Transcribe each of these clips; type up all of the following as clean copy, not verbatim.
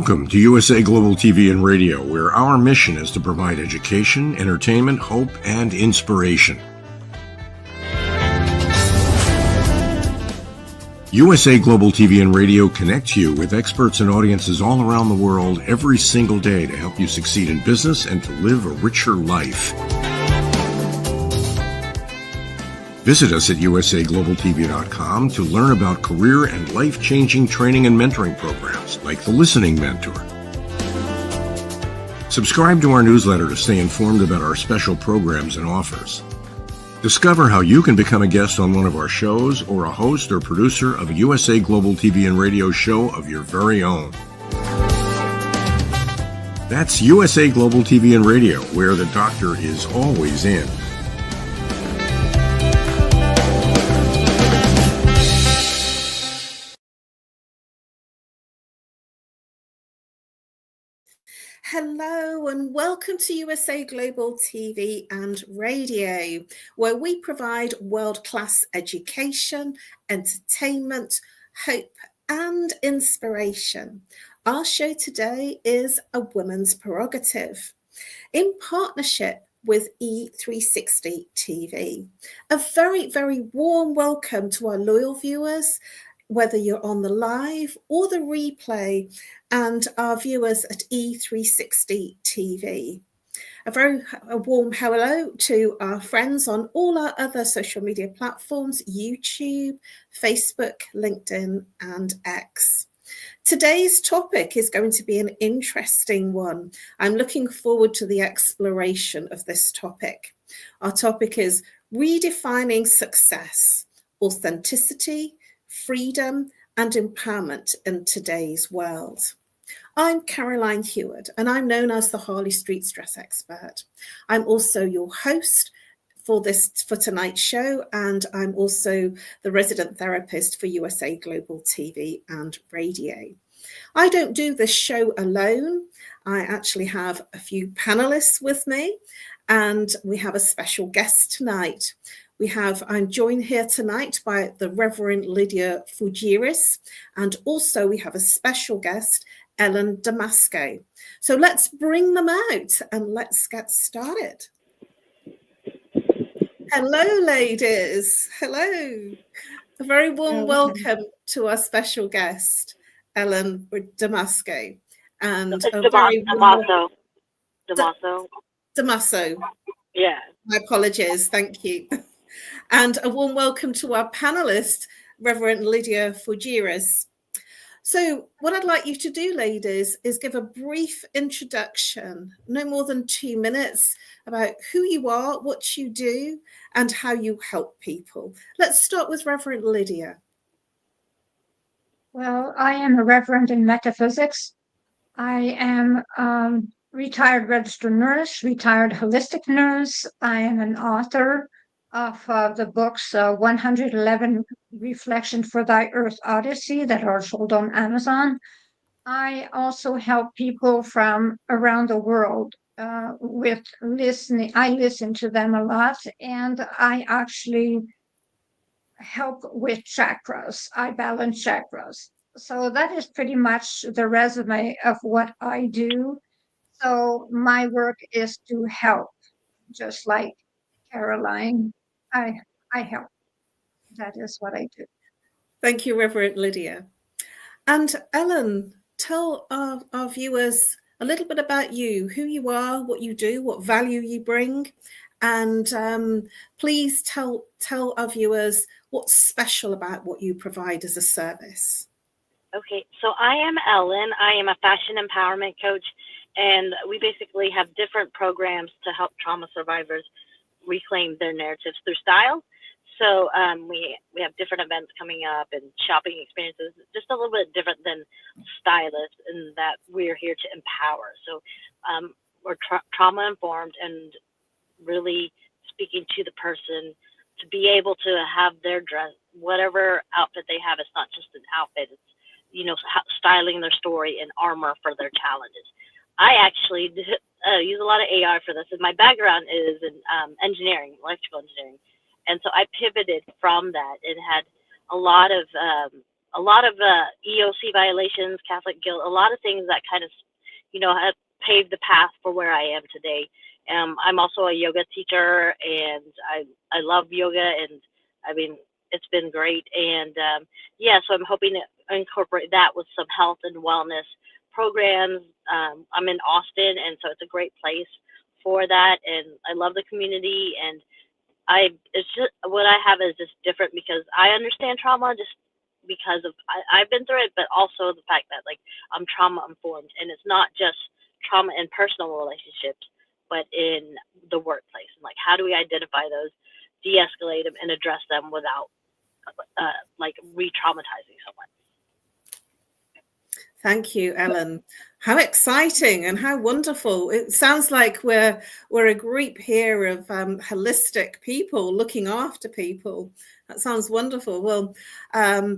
Welcome to USA Global TV and Radio, where our mission is to provide education, entertainment, hope, and inspiration. USA Global TV and Radio connects you with experts and audiences all around the world every single day to help you succeed in business and to live a richer life. Visit us at usaglobaltv.com to learn about career and life-changing training and mentoring programs like the Listening Mentor. Subscribe to our newsletter to stay informed about our special programs and offers. Discover how you can become a guest on one of our shows or a host or producer of a USA Global TV and Radio show of your very own. That's USA Global TV and Radio, where the doctor is always in. Hello and welcome to USA Global TV and Radio, where we provide world-class education, entertainment, hope and inspiration. Our show today is A Woman's Prerogative in partnership with E360 TV. A very, very warm welcome to our loyal viewers, whether you're on the live or the replay, and our viewers at E360 TV. A warm hello to our friends on all our other social media platforms, YouTube, Facebook, LinkedIn, and X. Today's topic is going to be an interesting one. I'm looking forward to the exploration of this topic. Our topic is redefining success, authenticity, freedom, and empowerment in today's world. I'm Caroline Heward, and I'm known as the Harley Street Stress Expert. I'm also your host for tonight's show, and I'm also the resident therapist for USA Global TV and Radio. I don't do this show alone. I actually have a few panelists with me, and we have a special guest tonight. I'm joined here tonight by the Reverend LYDIA FOUGERES, and also we have a special guest, DAMASO. So let's bring them out and let's get started. Hello, ladies. Hello. A very warm welcome to our special guest, DAMASO. And DAMASO. Yeah. My apologies. Thank you. And a warm welcome to our panelist, Reverend LYDIA FOUGERES. So what I'd like you to do, ladies, is give a brief introduction, no more than 2 minutes, about who you are, what you do, and how you help people. Let's start with Reverend LYDIA. Well, I am a reverend in metaphysics. I am retired registered nurse, retired holistic nurse. I am an author of the books 111 Reflection for Thy Earth Odyssey that are sold on Amazon. I also help people from around the world with listening. I listen to them a lot, and I actually help with chakras. I balance chakras. So that is pretty much the resume of what I do. So my work is to help, just like Caroline. I help. That is what I do. Thank you, Reverend LYDIA. And Ellen, tell our viewers a little bit about you, who you are, what you do, what value you bring, and please tell our viewers what's special about what you provide as a service. Okay, so I am Ellen. I am a fashion empowerment coach, and we basically have different programs to help trauma survivors reclaim their narratives through style. So we have different events coming up and shopping experiences, just a little bit different than stylists, in that we're here to empower. So we're trauma informed and really speaking to the person to be able to have their dress, whatever outfit they have. It's not just an outfit, it's, styling their story and armor for their challenges. I actually use a lot of AI for this, and my background is in engineering, electrical engineering. And so I pivoted from that and had a lot of a lot of EOC violations, Catholic guilt, a lot of things that kind of, have paved the path for where I am today. I'm also a yoga teacher, and I love yoga, and I mean, it's been great. And so I'm hoping to incorporate that with some health and wellness programs. I'm in Austin, and so it's a great place for that. And I love the community, and it's just what I have is just different because I understand trauma just because of I've been through it, but also the fact that like I'm trauma informed, and it's not just trauma in personal relationships, but in the workplace. And like, how do we identify those, de-escalate them, and address them without like re-traumatizing someone? Thank you, Ellen. How exciting and how wonderful. It sounds like we're a group here of holistic people looking after people. That sounds wonderful. Well,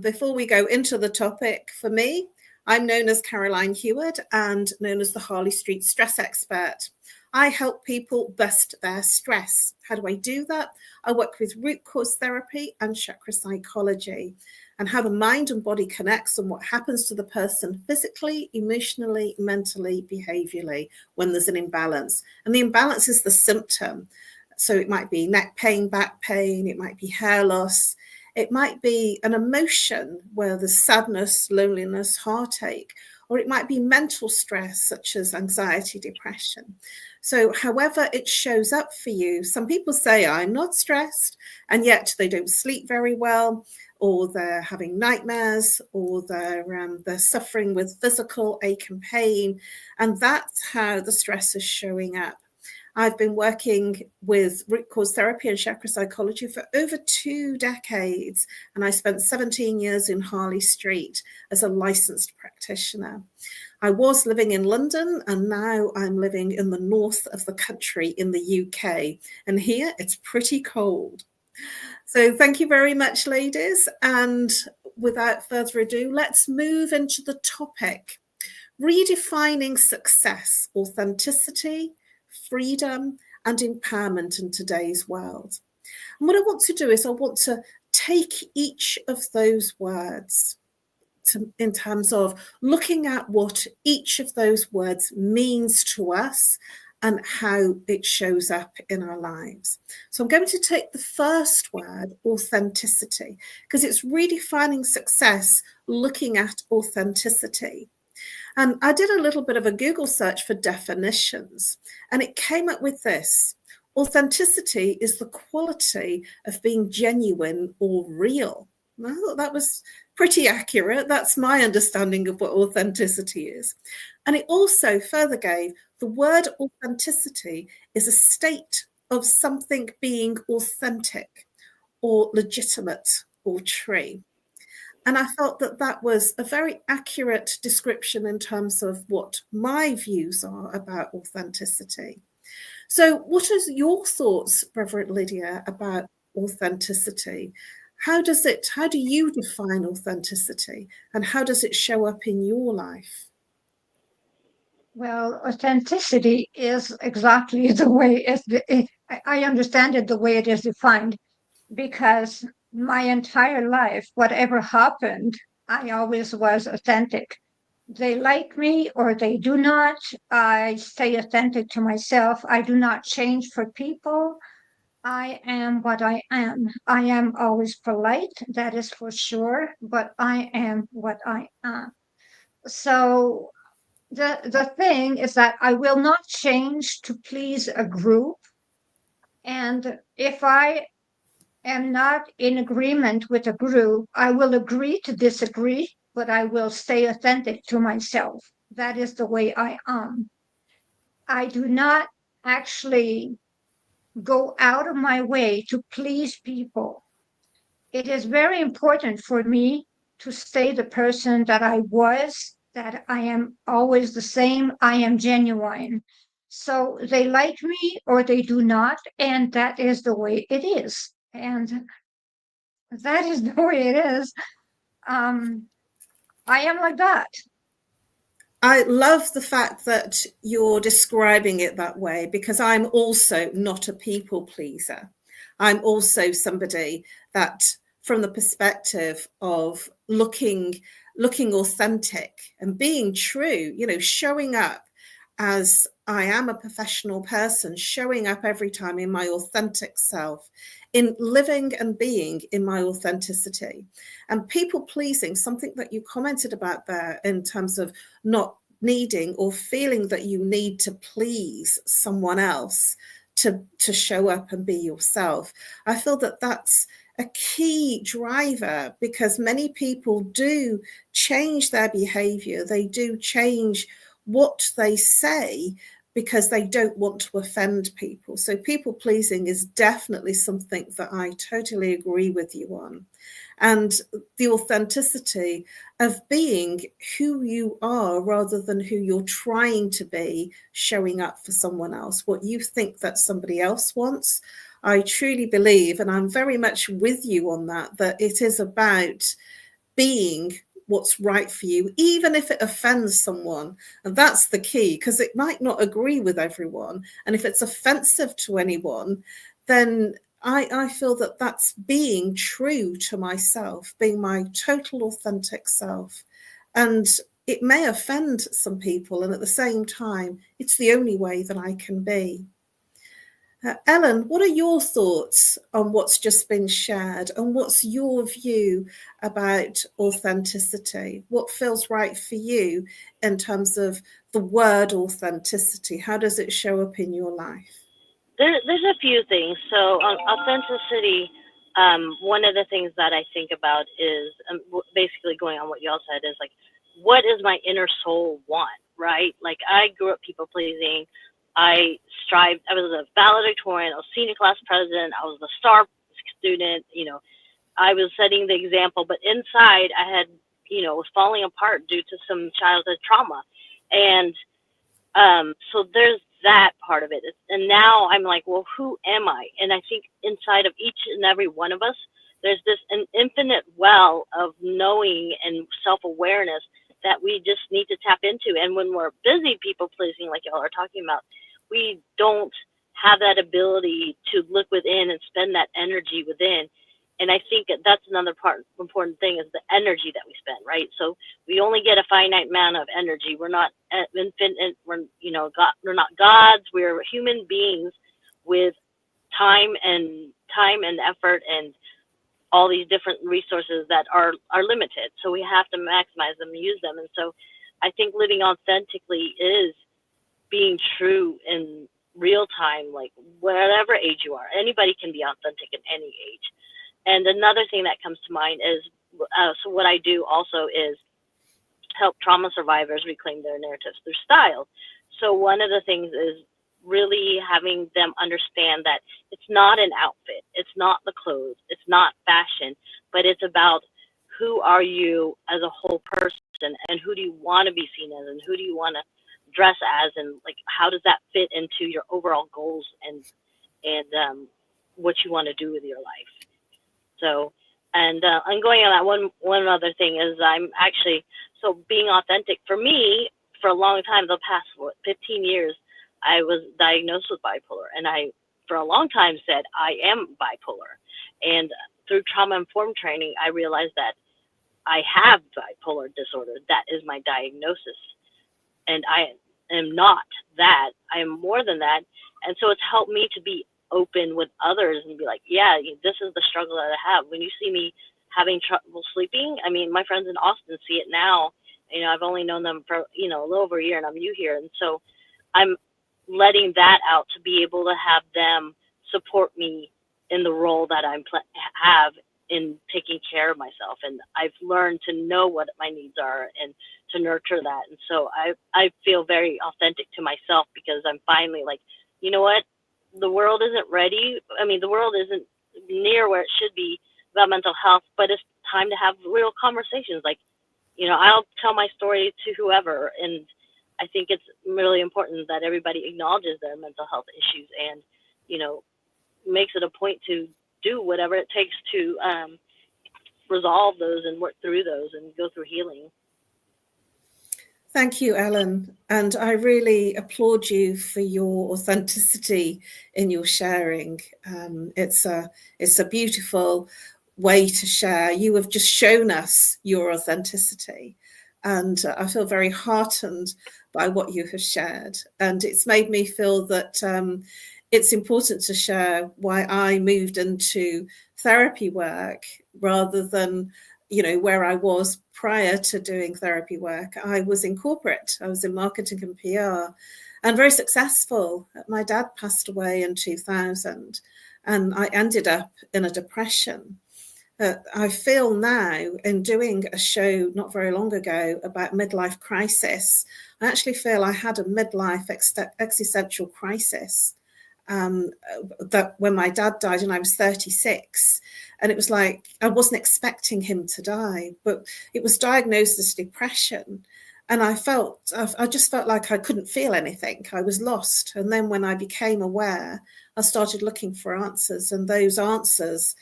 before we go into the topic, for me, I'm known as Caroline Heward and known as the Harley Street Stress Expert. I help people bust their stress. How do I do that? I work with root cause therapy and chakra psychology, and how the mind and body connects and what happens to the person physically, emotionally, mentally, behaviorally when there's an imbalance. And the imbalance is the symptom. So it might be neck pain, back pain, it might be hair loss, it might be an emotion where there's sadness, loneliness, heartache, or it might be mental stress such as anxiety, depression. So however it shows up for you, some people say, I'm not stressed, and yet they don't sleep very well, or they're having nightmares, or they're suffering with physical ache and pain, and that's how the stress is showing up. I've been working with root cause therapy and chakra psychology for over 2 decades, and I spent 17 years in Harley Street as a licensed practitioner. I was living in London, and now I'm living in the north of the country in the UK, and here it's pretty cold. So thank you very much, ladies. And without further ado, let's move into the topic: redefining success, authenticity, freedom, and empowerment in today's world. And what I want to do is I want to take each of those words in terms of looking at what each of those words means to us and how it shows up in our lives. So I'm going to take the first word, authenticity, because it's redefining success, looking at authenticity. And I did a little bit of a Google search for definitions, and it came up with this: authenticity is the quality of being genuine or real. And I thought that was pretty accurate. That's my understanding of what authenticity is. And it also further gave the word authenticity is a state of something being authentic or legitimate or true. And I felt that that was a very accurate description in terms of what my views are about authenticity. So what are your thoughts, Reverend Lydia, about authenticity? How do you define authenticity, and how does it show up in your life? Well, authenticity is exactly the way I understand it the way it is defined, because my entire life, whatever happened, I always was authentic. They like me or they do not. I stay authentic to myself. I do not change for people. I am what I am. I am always polite, that is for sure, but I am what I am. So the thing is that I will not change to please a group. And if I am not in agreement with a group, I will agree to disagree, but I will stay authentic to myself. That is the way I am. I do not actually go out of my way to please people. It is very important for me to stay the person that I was, that I am always the same. I am genuine. So they like me or they do not, and that is the way it is. And that is the way it is. I am like that. I love the fact that you're describing it that way, because I'm also not a people pleaser. I'm also somebody that from the perspective of looking authentic and being true, you know, showing up as I am a professional person, showing up every time in my authentic self, in living and being in my authenticity. And people pleasing, something that you commented about there in terms of not needing or feeling that you need to please someone else to show up and be yourself. I feel that that's a key driver, because many people do change their behavior. They do change what they say because they don't want to offend people. So people pleasing is definitely something that I totally agree with you on. And the authenticity of being who you are rather than who you're trying to be, showing up for someone else, what you think that somebody else wants. I truly believe, and I'm very much with you on that, that it is about being what's right for you, even if it offends someone. And that's the key, because it might not agree with everyone. And if it's offensive to anyone, then I feel that that's being true to myself, being my total authentic self. And it may offend some people, and at the same time, it's the only way that I can be. Ellen, what are your thoughts on what's just been shared, and what's your view about authenticity? What feels right for you in terms of the word authenticity? How does it show up in your life? There's a few things. So authenticity, one of the things that I think about is basically going on what y'all said is like, what does my inner soul want, right? Like, I grew up people pleasing. I was a valedictorian, I was senior class president, I was the star student, you know, I was setting the example, but inside I had, you know, was falling apart due to some childhood trauma. And so there's that part of it. And now I'm like, well, who am I? And I think inside of each and every one of us, there's an infinite well of knowing and self-awareness that we just need to tap into. And when we're busy people pleasing, like y'all are talking about, we don't have that ability to look within and spend that energy within. And I think that's another important thing is the energy that we spend, right? So we only get a finite amount of energy. We're not infinite. We're not gods. We're human beings with time and effort and all these different resources that are limited. So we have to maximize them and use them. And so I think living authentically is being true in real time, like whatever age you are. Anybody can be authentic at any age. And another thing that comes to mind is, so what I do also is help trauma survivors reclaim their narratives through style. So one of the things is really having them understand that it's not an outfit, it's not the clothes, it's not fashion, but it's about who are you as a whole person, and who do you want to be seen as, and who do you want to dress as, and like how does that fit into your overall goals and what you want to do with your life. So, and I'm going on that one other thing is so being authentic for me for a long time, the past 15 years, I was diagnosed with bipolar, and I for a long time said I am bipolar. And through trauma-informed training, I realized that I have bipolar disorder. That is my diagnosis. And I am not that. I am more than that. And so it's helped me to be open with others and be like, yeah, this is the struggle that I have. When you see me having trouble sleeping, I mean, my friends in Austin see it now. You know, I've only known them for, a little over a year, and I'm new here. And so I'm letting that out to be able to have them support me in the role that I have in taking care of myself. And I've learned to know what my needs are and to nurture that. And so I feel very authentic to myself, because I'm finally like, you know what? The world isn't ready. I mean, the world isn't near where it should be about mental health, but it's time to have real conversations. Like, I'll tell my story to whoever. And I think it's really important that everybody acknowledges their mental health issues and, makes it a point to do whatever it takes to resolve those and work through those and go through healing. Thank you, Ellen. And I really applaud you for your authenticity in your sharing. It's a beautiful way to share. You have just shown us your authenticity. And I feel very heartened by what you have shared. And it's made me feel that it's important to share why I moved into therapy work rather than, where I was prior to doing therapy work. I was in corporate. I was in marketing and PR and very successful. My dad passed away in 2000 and I ended up in a depression. I feel now, in doing a show not very long ago about midlife crisis, I actually feel I had a midlife existential crisis that when my dad died and I was 36, and it was like I wasn't expecting him to die, but it was diagnosed as depression. And I just felt like I couldn't feel anything. I was lost. And then when I became aware, I started looking for answers, and those answers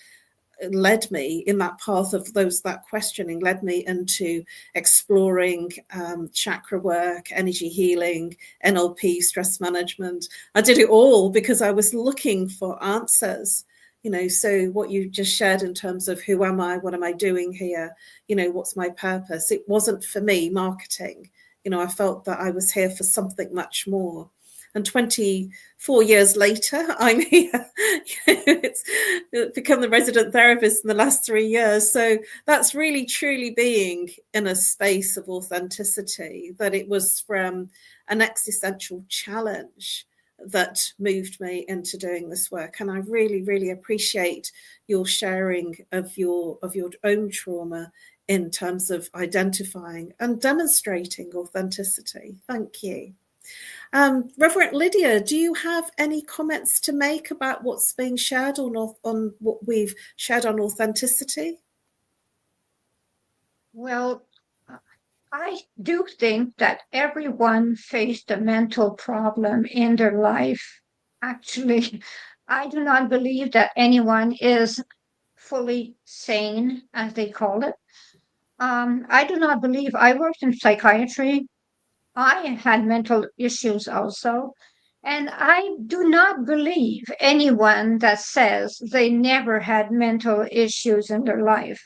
led me in that path of that questioning led me into exploring chakra work, energy healing, NLP, stress management. I did it all because I was looking for answers. So what you just shared in terms of who am I, what am I doing here, what's my purpose? It wasn't for me marketing. I felt that I was here for something much more. And 24 years later, I'm here. It's become the resident therapist in the last 3 years. So that's really, truly being in a space of authenticity, that it was from an existential challenge that moved me into doing this work. And I really, really appreciate your sharing of your own trauma in terms of identifying and demonstrating authenticity. Thank you. Reverend Lydia, do you have any comments to make about what's being shared on what we've shared on authenticity? Well, I do think that everyone faced a mental problem in their life. Actually, I do not believe that anyone is fully sane, as they call it. I do not believe I worked in psychiatry. I had mental issues also. And I do not believe anyone that says they never had mental issues in their life.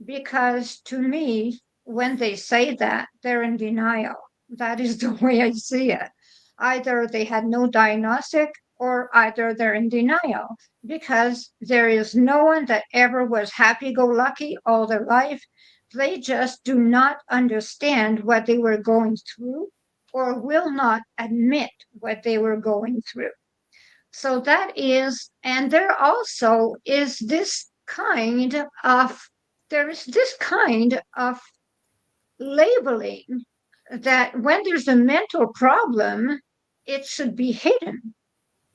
Because to me, when they say that, they're in denial. That is the way I see it. Either they had no diagnostic or either they're in denial because there is no one that ever was happy go lucky all their life. They just do not understand what they were going through or will not admit what they were going through. So that is, and there also is this kind of, there is this kind of labeling that when there's a mental problem, it should be hidden.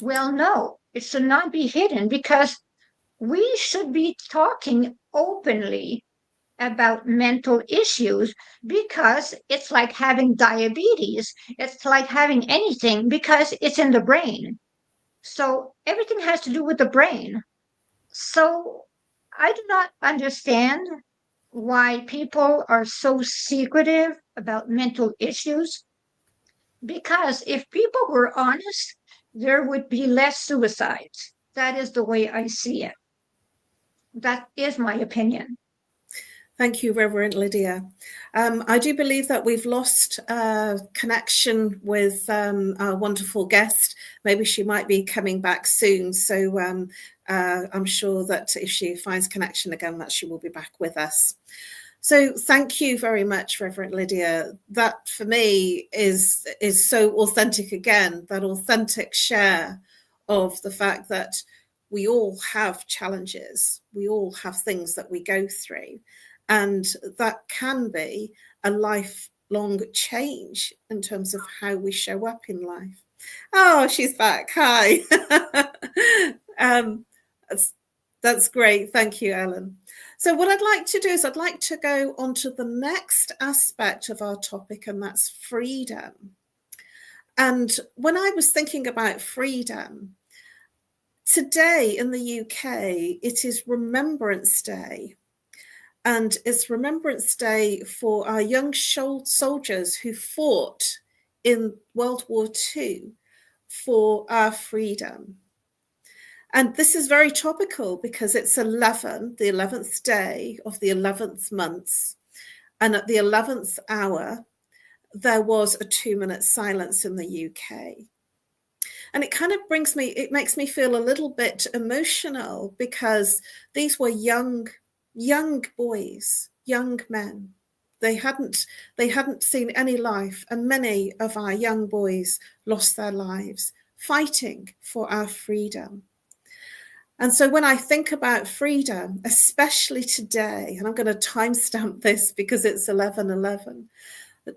Well, no, it should not be hidden because we should be talking openly about mental issues because it's like having diabetes. It's like having anything because it's in the brain. So everything has to do with the brain. So I do not understand why people are so secretive about mental issues. Because if people were honest, there would be less suicides. That is the way I see it. That is my opinion. Thank you, Reverend Lydia. I do believe that we've lost connection with our wonderful guest. Maybe she might be coming back soon. So I'm sure that if she finds connection again, that she will be back with us. So thank you very much, Reverend Lydia. That for me is so authentic again, that authentic share of the fact that we all have challenges. We all have things that we go through. And that can be a lifelong change in terms of how we show up in life. Oh, she's back. Hi. That's great. Thank you, Ellen. So what I'd like to do is I'd like to go on to the next aspect of our topic, and that's freedom. And when I was thinking about freedom, today in the UK, it is Remembrance Day. And it's Remembrance Day for our young soldiers who fought in World War II for our freedom. And this is very topical because it's 11, the 11th day of the 11th month. And at the 11th hour, there was a 2-minute silence in the UK. And it kind of makes me feel a little bit emotional because these were young boys, young men. They hadn't seen any life, and many of our young boys lost their lives fighting for our freedom. And so when I think about freedom, especially today, and I'm going to timestamp this because it's 11/11,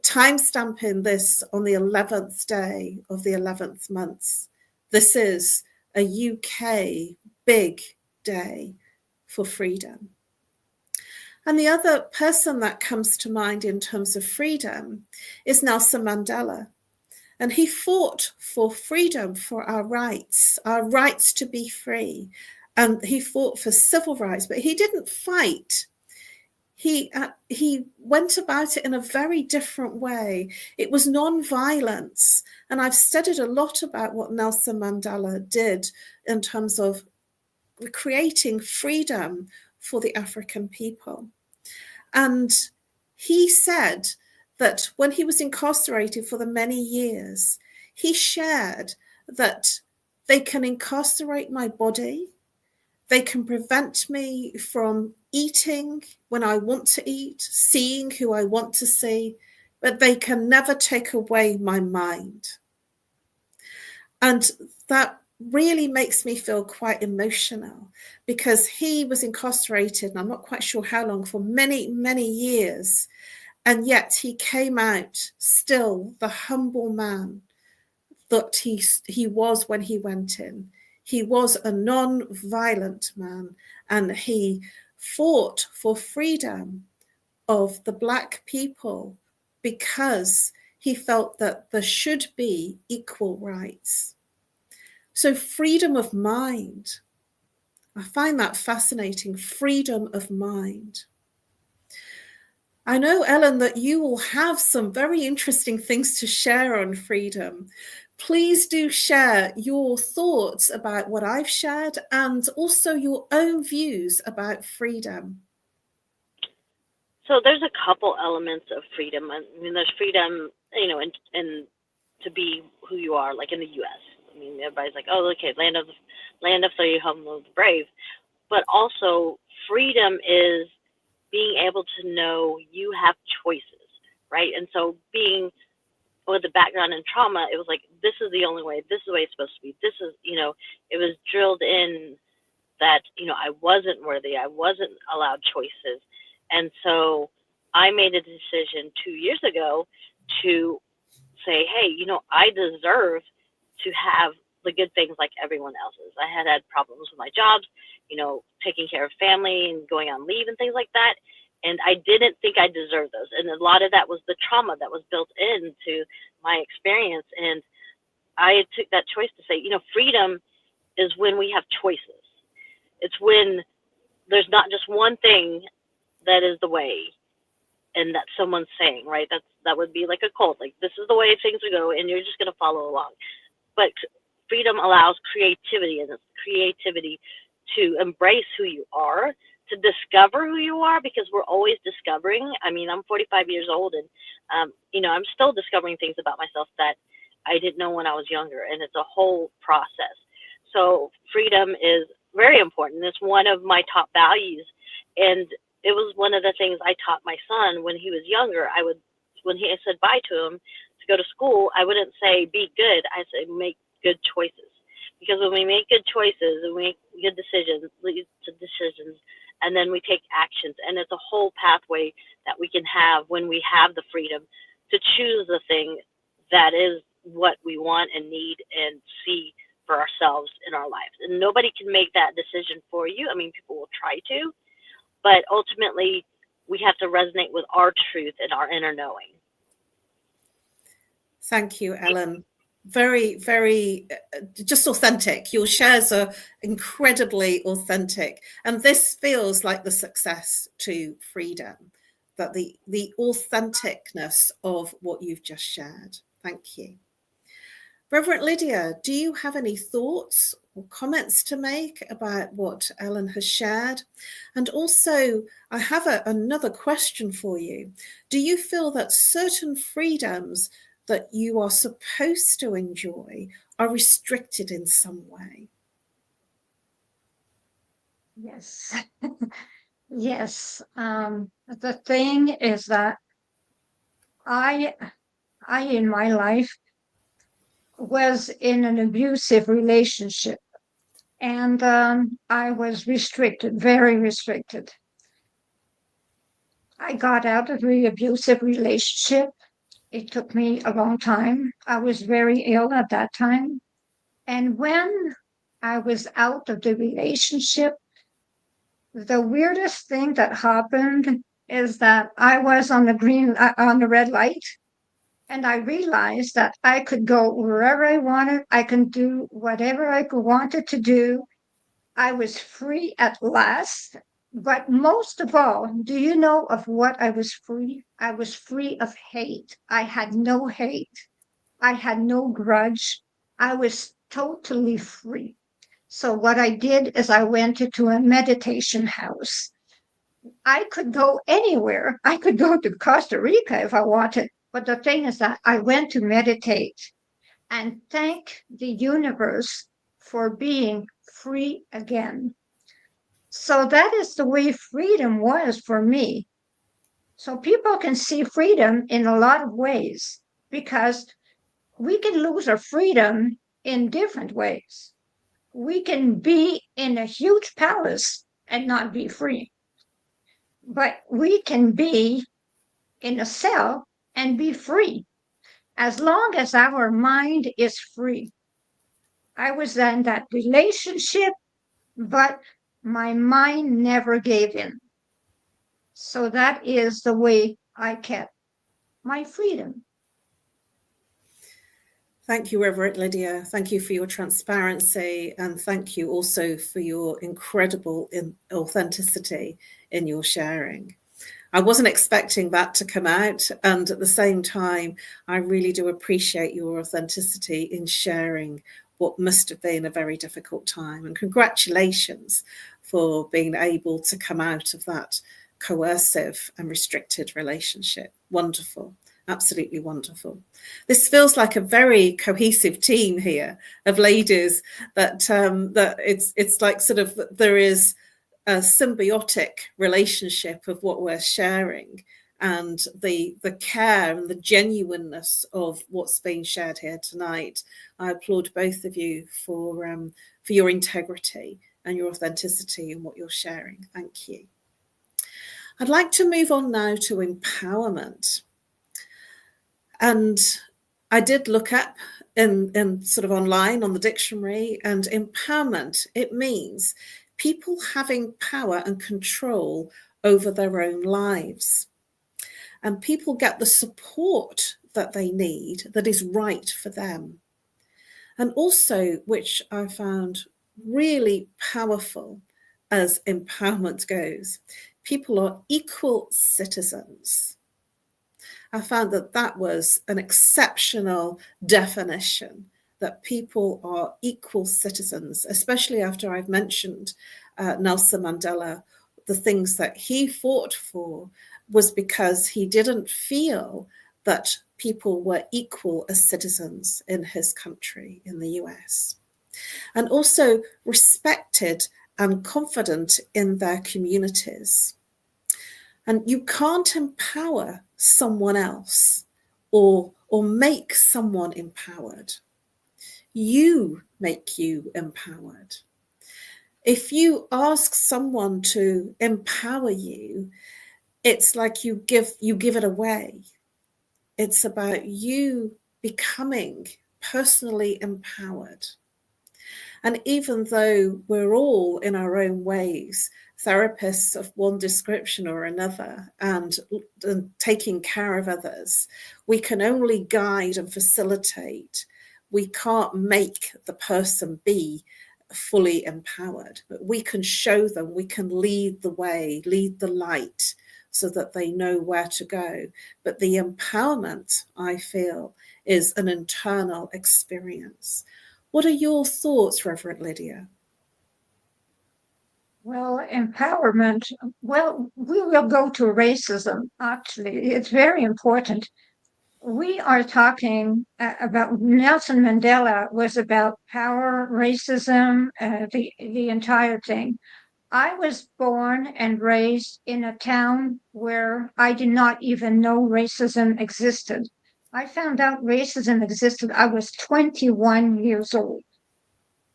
timestamping this on the 11th day of the 11th month. This is a UK big day for freedom. And the other person that comes to mind in terms of freedom is Nelson Mandela. And he fought for freedom, for our rights to be free. And he fought for civil rights, but he didn't fight. He went about it in a very different way. It was non-violence. And I've studied a lot about what Nelson Mandela did in terms of creating freedom for the African people. And he said that when he was incarcerated for the many years, he shared that they can incarcerate my body, they can prevent me from eating when I want to eat, seeing who I want to see, but they can never take away my mind. And that really makes me feel quite emotional because he was incarcerated, and I'm not quite sure how long, for many, many years. And yet he came out still the humble man that he was when he went in. He was a non-violent man, and he fought for freedom of the Black people because he felt that there should be equal rights. So freedom of mind, I find that fascinating, freedom of mind. I know, Ellen, that you will have some very interesting things to share on freedom. Please do share your thoughts about what I've shared and also your own views about freedom. So there's a couple elements of freedom. I mean, there's freedom, you know, and to be who you are, like in the U.S. I mean, everybody's like, oh, okay, land of free, home of the brave. But also, freedom is being able to know you have choices, right? And so being with the background in trauma, it was like, this is the only way, this is the way it's supposed to be. This is, you know, it was drilled in that, you know, I wasn't worthy, I wasn't allowed choices. And so I made a decision 2 years ago to say, hey, you know, I deserve to have the good things like everyone else's. I had problems with my jobs, you know, taking care of family and going on leave and things like that. And I didn't think I deserved those. And a lot of that was the trauma that was built into my experience. And I took that choice to say, you know, freedom is when we have choices. It's when there's not just one thing that is the way and that someone's saying, right? That would be like a cult. Like, this is the way things would go and you're just going to follow along. But freedom allows creativity, and it's creativity to embrace who you are, to discover who you are, because we're always discovering. I mean, I'm 45 years old, and you know, I'm still discovering things about myself that I didn't know when I was younger, and it's a whole process. So freedom is very important. It's one of my top values, and it was one of the things I taught my son when he was younger. When he said bye to him to go to school, I wouldn't say be good. I said make good choices, because when we make good choices and we make good decisions, leads to decisions, and then we take actions, and it's a whole pathway that we can have when we have the freedom to choose the thing that is what we want and need and see for ourselves in our lives. And nobody can make that decision for you. I mean, people will try to, but ultimately we have to resonate with our truth and our inner knowing. Thank you, Ellen. Very, very just authentic. Your shares are incredibly authentic. And this feels like the success to freedom, that the authenticness of what you've just shared. Thank you. Reverend Lydia, do you have any thoughts or comments to make about what Ellen has shared? And also, I have another question for you. Do you feel that certain freedoms that you are supposed to enjoy are restricted in some way? Yes. Yes. The thing is that I in my life was in an abusive relationship, and I was restricted, very restricted. I got out of the abusive relationship. It took me a long time. I was very ill at that time. And when I was out of the relationship, the weirdest thing that happened is that I was on the red light, and I realized that I could go wherever I wanted. I can do whatever I wanted to do. I was free at last. But most of all, do you know of what I was free? I was free of hate. I had no hate. I had no grudge. I was totally free. So what I did is I went into a meditation house. I could go anywhere. I could go to Costa Rica if I wanted. But the thing is that I went to meditate and thank the universe for being free again. So that is the way freedom was for me. So people can see freedom in a lot of ways, because we can lose our freedom in different ways. We can be in a huge palace and not be free. But we can be in a cell and be free, as long as our mind is free. I was in that relationship, but my mind never gave in. So that is the way I kept my freedom. Thank you, Reverend Lydia. Thank you for your transparency, and thank you also for your incredible authenticity in your sharing. I wasn't expecting that to come out, and at the same time, I really do appreciate your authenticity in sharing what must have been a very difficult time. And congratulations for being able to come out of that coercive and restricted relationship. Wonderful. Absolutely wonderful. This feels like a very cohesive team here of ladies, that it's like sort of there is a symbiotic relationship of what we're sharing, and the care and the genuineness of what's being shared here tonight. I applaud both of you for your integrity and your authenticity in what you're sharing. Thank you. I'd like to move on now to empowerment. And I did look up in sort of online on the dictionary, and empowerment, it means people having power and control over their own lives. And people get the support that they need that is right for them. And also, which I found really powerful as empowerment goes, people are equal citizens. I found that that was an exceptional definition, that people are equal citizens, especially after I've mentioned Nelson Mandela. The things that he fought for was because he didn't feel that people were equal as citizens in his country, in the US. And also respected and confident in their communities. And you can't empower someone else or make someone empowered. You make you empowered. If you ask someone to empower you, it's like you give it away. It's about you becoming personally empowered. And even though we're all in our own ways therapists of one description or another, and taking care of others, we can only guide and facilitate. We can't make the person be fully empowered, but we can show them, we can lead the way, lead the light, so that they know where to go. But the empowerment, I feel, is an internal experience. What are your thoughts, Reverend Lydia? Well, empowerment. Well, we will go to racism, actually. It's very important. We are talking about Nelson Mandela was about power, racism, the entire thing. I was born and raised in a town where I did not even know racism existed. I found out racism existed. I was 21 years old.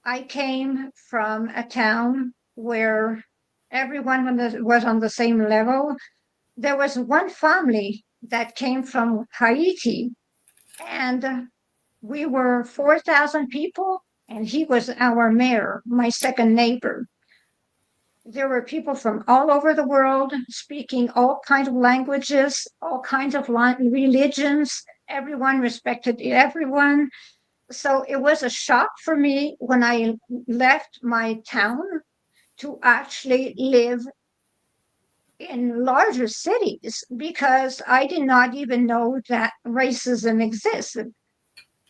I came from a town where everyone was on the same level. There was one family that came from Haiti, and we were 4,000 people, and he was our mayor, my second neighbor. There were people from all over the world speaking all kinds of languages, all kinds of religions. Everyone respected everyone. So it was a shock for me when I left my town to actually live in larger cities because I did not even know that racism existed.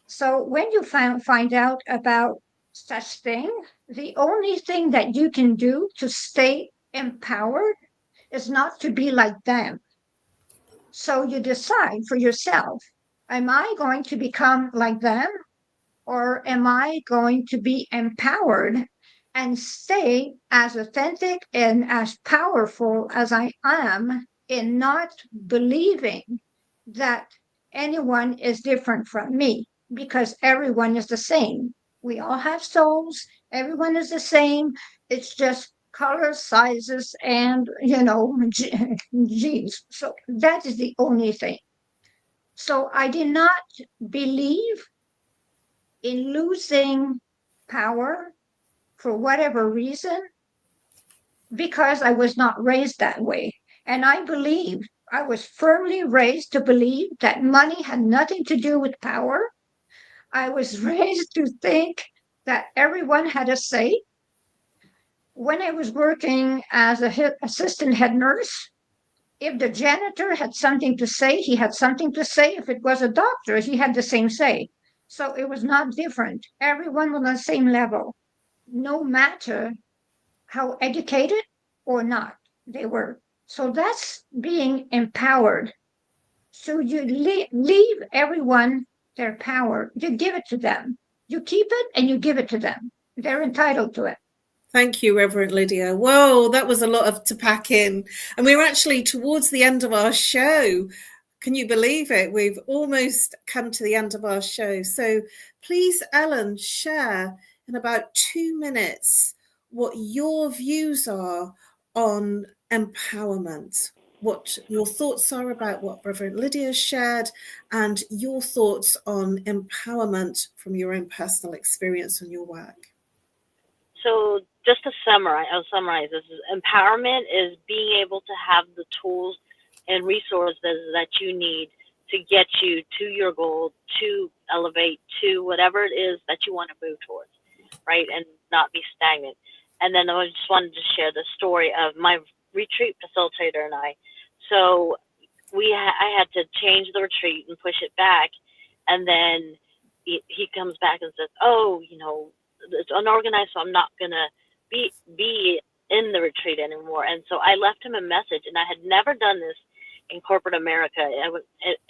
So when you find out about such thing, the only thing that you can do to stay empowered is not to be like them. So you decide for yourself, am I going to become like them? Or am I going to be empowered and stay as authentic and as powerful as I am in not believing that anyone is different from me? Because everyone is the same. We all have souls. Everyone is the same. It's just colors, sizes, and, genes. So that is the only thing. So I did not believe in losing power for whatever reason because I was not raised that way. And I was firmly raised to believe that money had nothing to do with power. I was raised to think that everyone had a say. When I was working as an assistant head nurse, if the janitor had something to say, he had something to say. If it was a doctor, he had the same say. So it was not different. Everyone was on the same level, no matter how educated or not they were. So that's being empowered. So you leave everyone their power. You give it to them. You keep it and you give it to them. They're entitled to it. Thank you, Reverend Lydia. Whoa, that was a lot to pack in. And we're actually towards the end of our show. Can you believe it? We've almost come to the end of our show. So please, Ellen, share in about 2 minutes what your views are on empowerment, what your thoughts are about what Reverend Lydia shared, and your thoughts on empowerment from your own personal experience and your work. So just to summarize this. Empowerment is being able to have the tools and resources that you need to get you to your goal, to elevate to whatever it is that you want to move towards, right? And not be stagnant. And then I just wanted to share the story of my retreat facilitator and I. So I had to change the retreat and push it back. And then he comes back and says, oh, it's unorganized, so I'm not going to be in the retreat anymore. And so I left him a message, and I had never done this in corporate America.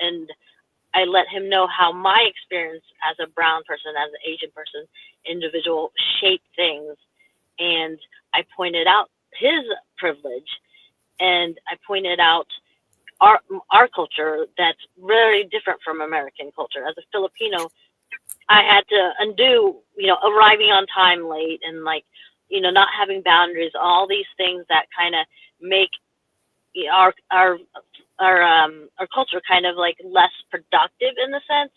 And I let him know how my experience as a brown person, as an Asian person, individual shaped things. And I pointed out his privilege, and I pointed out our culture that's very different from American culture. As a Filipino, I had to undo, arriving on time late and not having boundaries, all these things that kind of make our culture kind of like less productive in the sense.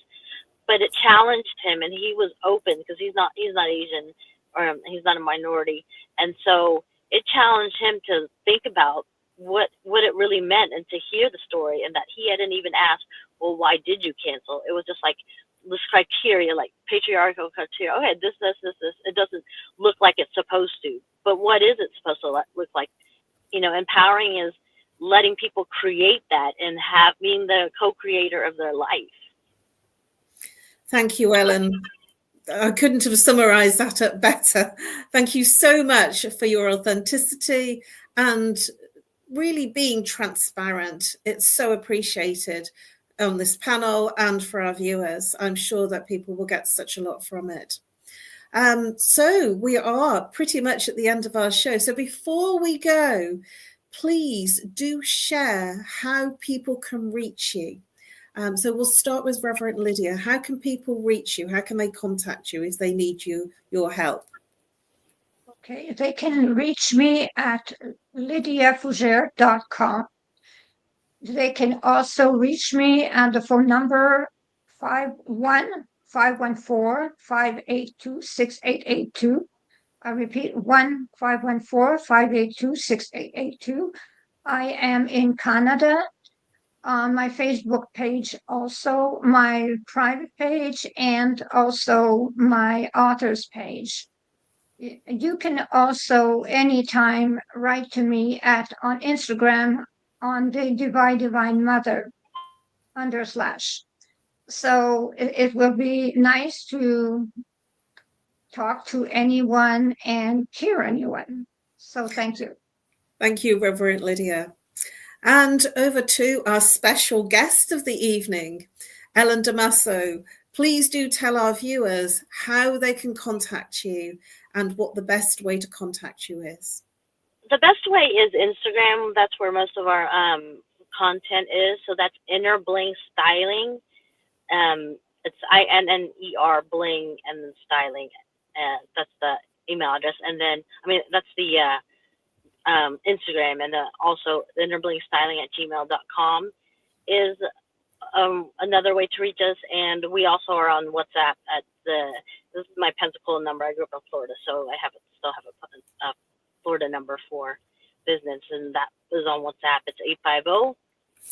But it challenged him, and he was open because he's not Asian, or he's not a minority, and so it challenged him to think about what it really meant and to hear the story, and that he hadn't even asked, well, why did you cancel? It was just like this criteria, like patriarchal criteria. Okay, this. It doesn't look like it's supposed to, but what is it supposed to look like? Empowering is letting people create that and being the co-creator of their life. Thank you, Ellen. I couldn't have summarized that up better. Thank you so much for your authenticity and really being transparent. It's so appreciated on this panel and for our viewers. I'm sure that people will get such a lot from it. So we are pretty much at the end of our show. So before we go, please do share how people can reach you. So we'll start with Reverend Lydia. How can people reach you? How can they contact you if they need your help? Okay, they can reach me at lydiafougere.com. They can also reach me at the phone number 51514-582-6882. I repeat, 1-514-582-6882. I am in Canada. On my Facebook page, also my private page, and also my author's page. You can also anytime write to me on Instagram on the Divine Mother /. So it will be nice to talk to anyone and hear anyone. So thank you. Thank you, Reverend Lydia. And over to our special guest of the evening, Ellen DAMASO. Please do tell our viewers how they can contact you and what the best way to contact you is. The best way is Instagram. That's where most of our content is. So that's Inner Bling Styling. It's INNER Bling and then Styling. That's the email address. And then, that's the Instagram, and also innerblingstyling@gmail.com is another way to reach us. And we also are on WhatsApp this is my Pensacola number. I grew up in Florida, so I still have a Florida number for business, and that is on WhatsApp. It's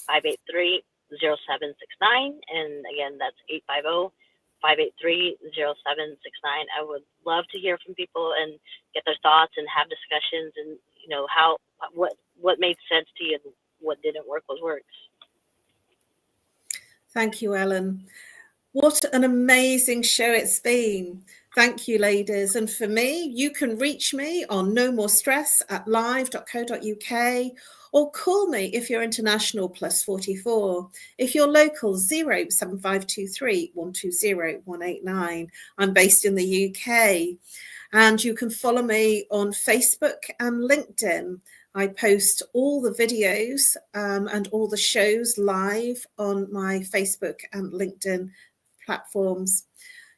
850-583-0769, and again, that's 850-583-0769. I would love to hear from people and get their thoughts and have discussions, and what made sense to you and what didn't work, what works. Thank you, Ellen. What an amazing show it's been. Thank you, ladies. And for me, you can reach me on nomorestress@live.co.uk, or call me if you're international +44. If you're local, 07523 120 189. I'm based in the UK. And you can follow me on Facebook and LinkedIn. I post all the videos and all the shows live on my Facebook and LinkedIn platforms.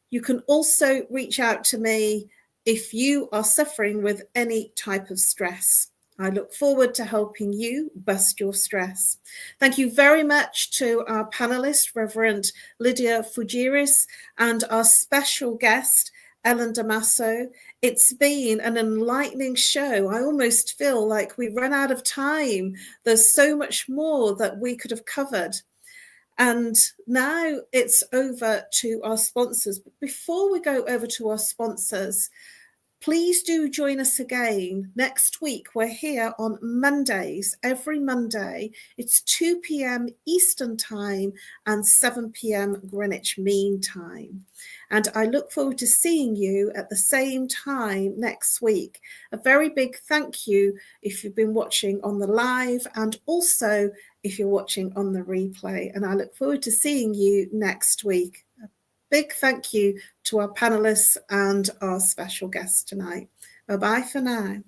You can also reach out to me if you are suffering with any type of stress. I look forward to helping you bust your stress. Thank you very much to our panelist, Reverend Lydia Fougeres, and our special guest, Ellen DAMASO. It's been an enlightening show. I almost feel like we ran out of time. There's so much more that we could have covered. And now it's over to our sponsors. But before we go over to our sponsors, please do join us again next week. We're here on Mondays, every Monday. It's 2 p.m. Eastern Time and 7 p.m. Greenwich Mean Time. And I look forward to seeing you at the same time next week. A very big thank you if you've been watching on the live, and also if you're watching on the replay. And I look forward to seeing you next week. A big thank you to our panelists and our special guests tonight. Bye-bye for now.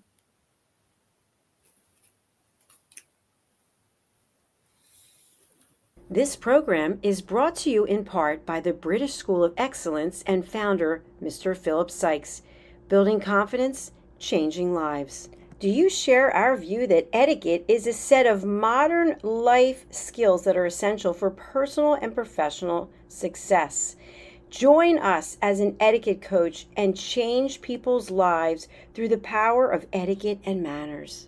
This program is brought to you in part by the British School of Excellence and founder, Mr. Philip Sykes. Building confidence, changing lives. Do you share our view that etiquette is a set of modern life skills that are essential for personal and professional success? Join us as an etiquette coach and change people's lives through the power of etiquette and manners.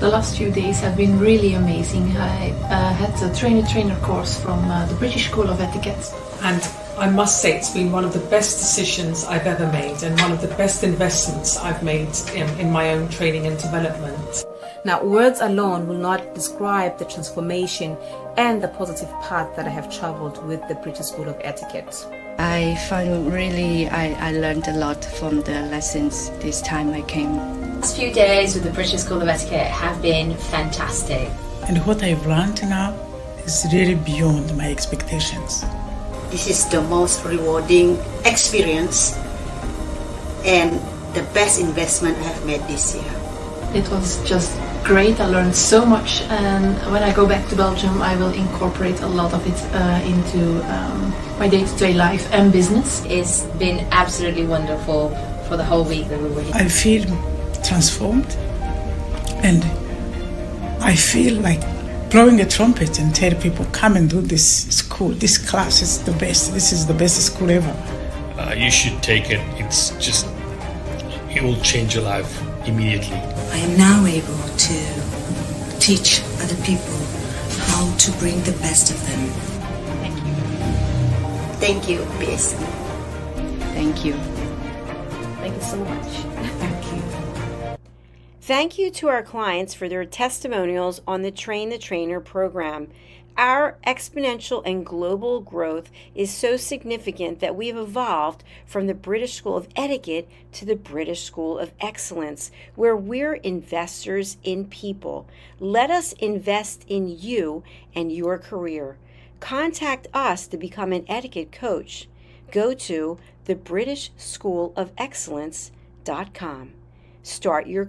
The last few days have been really amazing. I had a trainer course from the British School of Etiquette. And I must say it's been one of the best decisions I've ever made and one of the best investments I've made in my own training and development. Now, words alone will not describe the transformation and the positive path that I have traveled with the British School of Etiquette. I find really I learned a lot from the lessons this time I came. The last few days with the British School of Etiquette have been fantastic. And what I've learned now is really beyond my expectations. This is the most rewarding experience and the best investment I have made this year. It was just great. I learned so much, and when I go back to Belgium, I will incorporate a lot of it into my day-to-day life and business. It's been absolutely wonderful for the whole week that we were here. I feel transformed, and I feel like blowing a trumpet and tell people, come and do this school. This class is the best. This is the best school ever. You should take it. It's just, it will change your life immediately. I am now able to teach other people how to bring the best of them. Thank you. Thank you, PREEZ. Thank you. Thank you so much. Thank you. Thank you to our clients for their testimonials on the Train the Trainer program. Our exponential and global growth is so significant that we have evolved from the British School of Etiquette to the British School of Excellence, where we're investors in people. Let us invest in you and your career. Contact us to become an etiquette coach. Go to thebritishschoolofexcellence.com. Start your